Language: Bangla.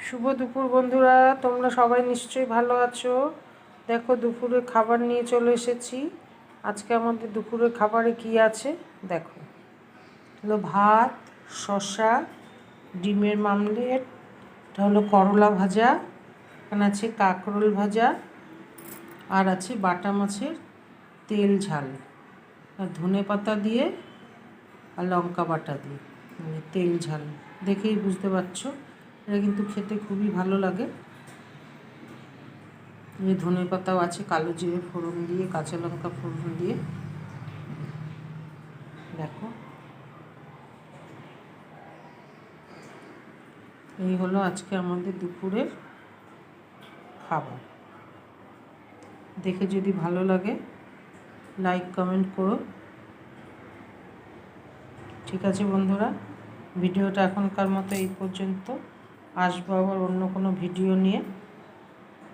শুভ দুপুর বন্ধুরা, তোমরা সবাই নিশ্চয়ই ভালো আছো। দেখো দুপুরে খাবার নিয়ে চলে এসেছি। আজকে আমাদের দুপুরে খাবারে কি আছে দেখো। হলো ভাত, শসা, ডিমের মামলেট, এটা হলো করলা ভাজা, এখানে আছে কাঁকরোল ভাজা, আর আছে বাটা মাছের তেল ঝাল, আর ধনে পাতা দিয়ে আর লঙ্কা বাটা দিয়ে মানে তেল ঝাল। দেখেই বুঝতে পারছো এটা কিন্তু খেতে খুবই ভালো লাগে। এই ধনে পাতাও আছে, কালো জিরে ফোড়ন দিয়ে, কাঁচা লঙ্কা ফোড়ন দিয়ে। দেখো এই হলো আজকে আমাদের দুপুরের খাবার। দেখে যদি ভালো লাগে লাইক কমেন্ট করো। ঠিক আছে বন্ধুরা, ভিডিওটা এখনকার মতো এই পর্যন্ত। আসবো আবার অন্য কোনো ভিডিও নিয়ে।